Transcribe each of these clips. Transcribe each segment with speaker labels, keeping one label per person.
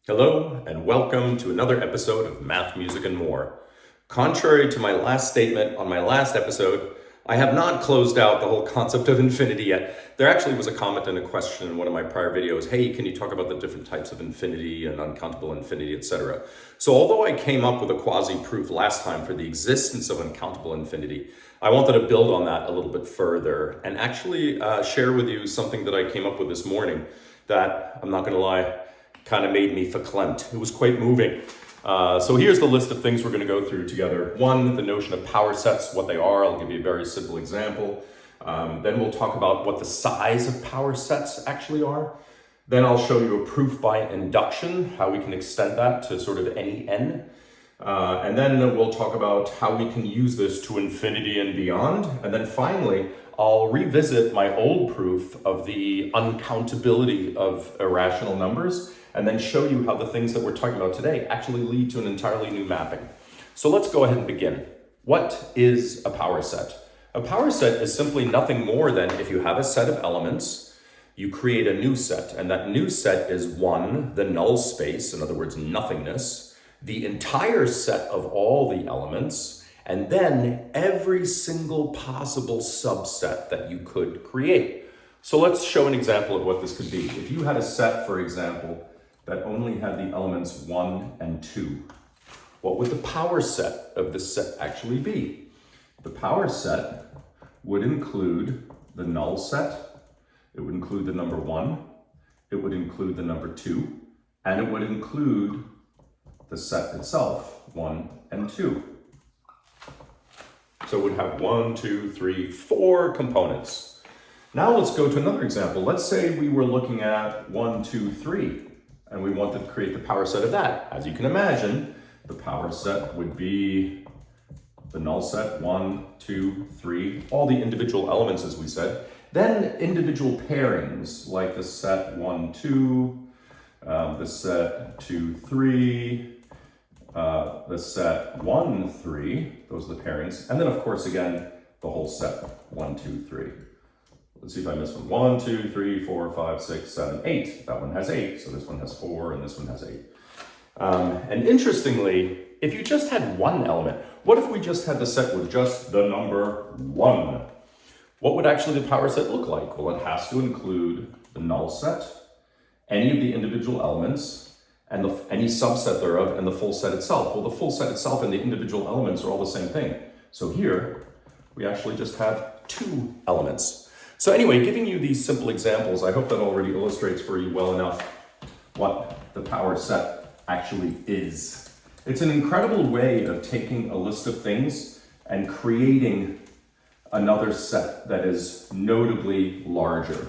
Speaker 1: Hello, and welcome to another episode of Math, Music, and More. Contrary to my last statement on my last episode, I have not closed out the whole concept of infinity yet. There actually was a comment and a question in one of my prior videos, hey, can you talk about the different types of infinity and uncountable infinity, etc. So although I came up with a quasi-proof last time for the existence of uncountable infinity, I wanted to build on that a little bit further and actually share with you something that I came up with this morning that, I'm not going to lie, kind of made me verklempt. It was quite moving. So here's the list of things we're going to go through together. One, the notion of power sets, what they are. I'll give you a very simple example. Then we'll talk about what the size of power sets actually are. Then I'll show you a proof by induction, how we can extend that to sort of any n. And then we'll talk about how we can use this to infinity and beyond. And then finally, I'll revisit my old proof of the uncountability of irrational numbers, and then show you how the things that we're talking about today actually lead to an entirely new mapping. So let's go ahead and begin. What is a power set? A power set is simply nothing more than if you have a set of elements, you create a new set, and that new set is one, the null space, in other words, nothingness, the entire set of all the elements, and then every single possible subset that you could create. So let's show an example of what this could be. If you had a set, for example, that only had the elements 1 and 2, what would the power set of this set actually be? The power set would include the null set, it would include the number 1, it would include the number 2, and it would include the set itself, 1 and 2. So it would have 1, 2, 3, 4 components. Now let's go to another example. Let's say we were looking at 1, 2, 3, and we wanted to create the power set of that. As you can imagine, the power set would be the null set, 1, 2, 3, all the individual elements, as we said. Then individual pairings, like the set 1, 2, the set 2, 3, the set 1, 3, those are the pairings. And then, of course, again, the whole set, 1, 2, 3. Let's see if I missed one. 1, 2, 3, 4, 5, 6, 7, 8. That one has 8, so this one has 4, and this one has 8. And interestingly, if you just had one element, what if we just had the set with just the number 1? What would actually the power set look like? Well, it has to include the null set, any of the individual elements, and any subset thereof, and the full set itself. Well, the full set itself and the individual elements are all the same thing. So here, we actually just have 2 elements. So anyway, giving you these simple examples, I hope that already illustrates for you well enough what the power set actually is. It's an incredible way of taking a list of things and creating another set that is notably larger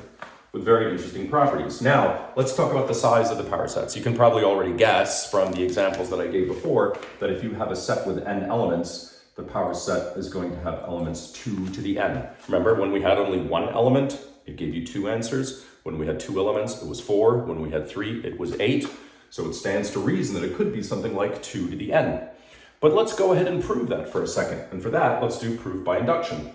Speaker 1: with very interesting properties. Now, let's talk about the size of the power sets. You can probably already guess from the examples that I gave before that if you have a set with n elements, the power set is going to have elements 2 to the n. Remember, when we had only one element, it gave you 2 answers. When we had 2 elements, it was 4. When we had 3, it was 8. So it stands to reason that it could be something like 2 to the n. But let's go ahead and prove that for a second. And for that, let's do proof by induction.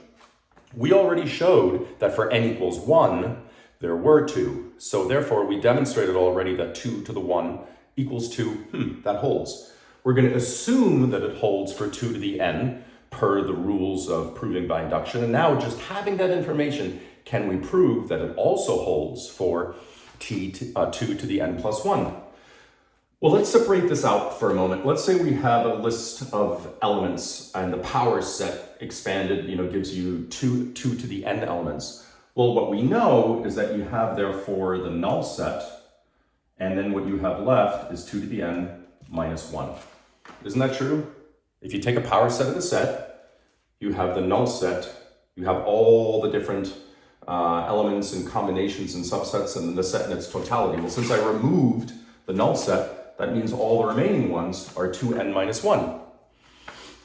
Speaker 1: We already showed that for n equals 1, there were 2. So therefore, we demonstrated already that 2 to the 1 equals 2. That holds. We're going to assume that it holds for 2 to the n per the rules of proving by induction. And now just having that information, can we prove that it also holds for 2 to the n plus 1? Well, let's separate this out for a moment. Let's say we have a list of elements and the power set expanded, gives you 2 to the n elements. Well, what we know is that you have therefore the null set, and then what you have left is 2 to the n minus 1. Isn't that true? If you take a power set of the set, you have the null set, you have all the different elements and combinations and subsets and the set in its totality. Well, since I removed the null set, that means all the remaining ones are 2n minus 1.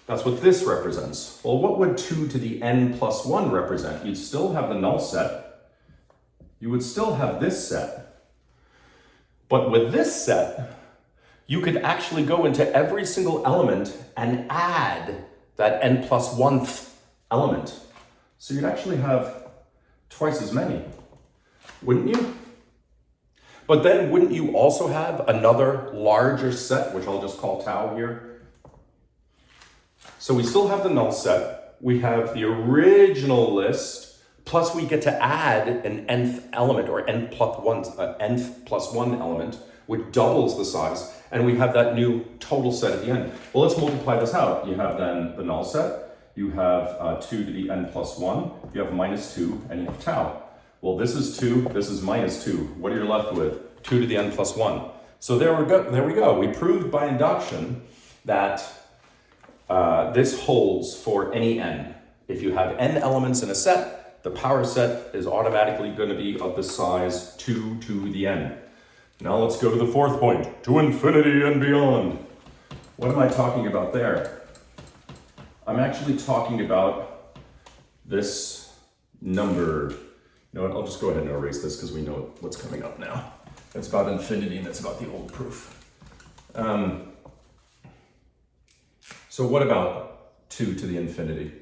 Speaker 1: That's what this represents. Well, what would 2 to the n plus 1 represent? You'd still have the null set. You would still have this set. But with this set, you could actually go into every single element and add that n plus 1th element. So you'd actually have twice as many, wouldn't you? But then wouldn't you also have another larger set, which I'll just call tau here? So we still have the null set. We have the original list, plus we get to add an nth element, or nth plus one element, which doubles the size, and we have that new total set at the end. Well, let's multiply this out. You have then the null set, you have 2 to the n plus 1, you have minus 2, and you have tau. Well, this is 2, this is minus 2. What are you left with? 2 to the n plus 1. So there we go. We proved by induction that this holds for any n. If you have n elements in a set, the power set is automatically going to be of the size 2 to the n. Now let's go to the fourth point, to infinity and beyond. What am I talking about there? I'm actually talking about this number. You know what, I'll just go ahead and erase this because we know what's coming up now. It's about infinity and it's about the old proof. So what about 2 to the infinity?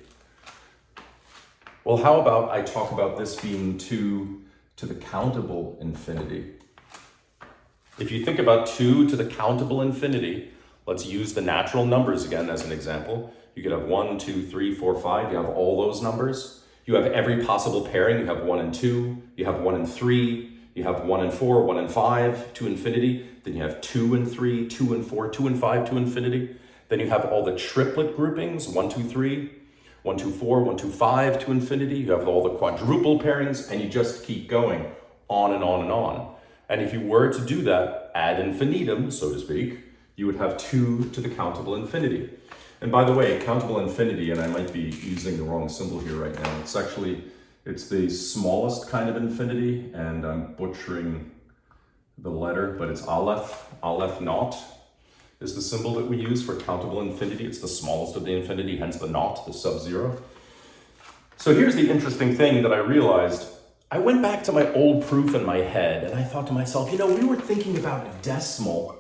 Speaker 1: Well, how about I talk about this being 2 to the countable infinity? If you think about 2 to the countable infinity, let's use the natural numbers again as an example. You could have 1, 2, 3, 4, 5. You have all those numbers. You have every possible pairing. You have 1 and 2. You have 1 and 3. You have 1 and 4, 1 and 5 to infinity. Then you have 2 and 3, 2 and 4, 2 and 5 to infinity. Then you have all the triplet groupings, 1, 2, 3, 1, 2, 4, 1, 2, 5 to infinity. You have all the quadruple pairings, and you just keep going on and on and on. And if you were to do that ad infinitum, so to speak, you would have 2 to the countable infinity. And by the way, countable infinity, and I might be using the wrong symbol here right now, it's the smallest kind of infinity, and I'm butchering the letter, but it's aleph naught is the symbol that we use for countable infinity. It's the smallest of the infinity, hence the naught, the sub-zero. So here's the interesting thing that I realized. I went back to my old proof in my head, and I thought to myself, you know, we were thinking about a decimal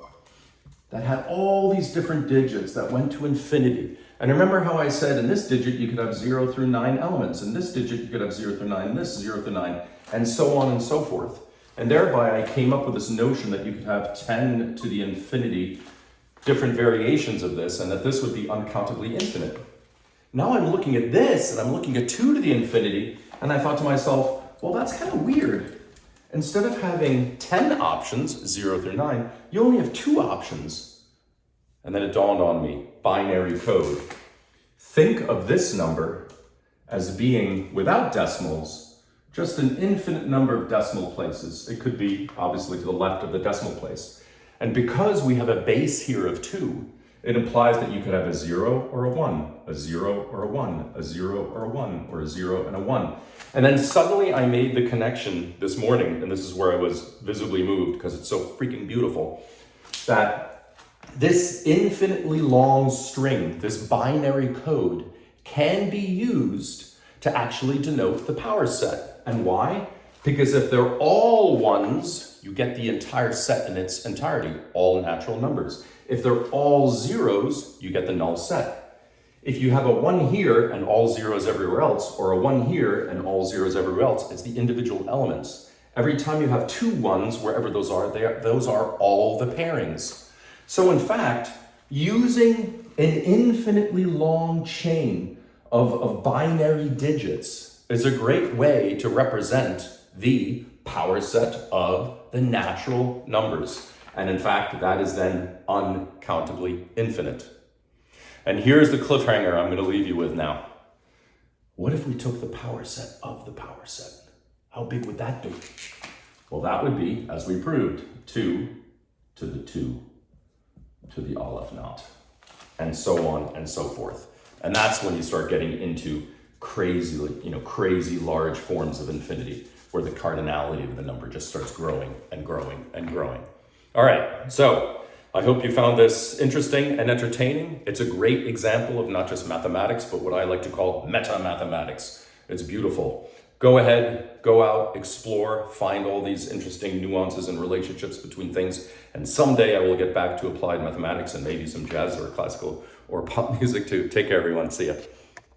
Speaker 1: that had all these different digits that went to infinity. And remember how I said in this digit you could have 0 through 9 elements, in this digit you could have 0 through 9, and this 0 through 9, and so on and so forth. And thereby I came up with this notion that you could have 10 to the infinity different variations of this, and that this would be uncountably infinite. Now I'm looking at this, and I'm looking at 2 to the infinity, and I thought to myself, well, that's kind of weird. Instead of having 10 options, 0 through 9, you only have 2 options. And then it dawned on me, binary code. Think of this number as being, without decimals, just an infinite number of decimal places. It could be, obviously, to the left of the decimal place. And because we have a base here of 2, it implies that you could have a 0 or a 1, a 0 or a 1, a 0 or a 1, or a 0 and a 1. And then suddenly I made the connection this morning, and this is where I was visibly moved because it's so freaking beautiful, that this infinitely long string, this binary code, can be used to actually denote the power set. And why? Because if they're all 1s, you get the entire set in its entirety, all natural numbers. If they're all 0s, you get the null set. If you have a 1 here and all 0s everywhere else, or a 1 here and all 0s everywhere else, it's the individual elements. Every time you have 2 1s, wherever those are, those are all the pairings. So in fact, using an infinitely long chain of binary digits is a great way to represent the power set of the natural numbers. And in fact, that is then uncountably infinite. And here's the cliffhanger I'm going to leave you with now. What if we took the power set of the power set? How big would that be? Well, that would be, as we proved, 2 to the 2 to the aleph naught, and so on and so forth. And that's when you start getting into crazy large forms of infinity, where the cardinality of the number just starts growing and growing and growing. All right, so I hope you found this interesting and entertaining. It's a great example of not just mathematics, but what I like to call meta-mathematics. It's beautiful. Go ahead, go out, explore, find all these interesting nuances and relationships between things. And someday I will get back to applied mathematics and maybe some jazz or classical or pop music too. Take care, everyone. See ya.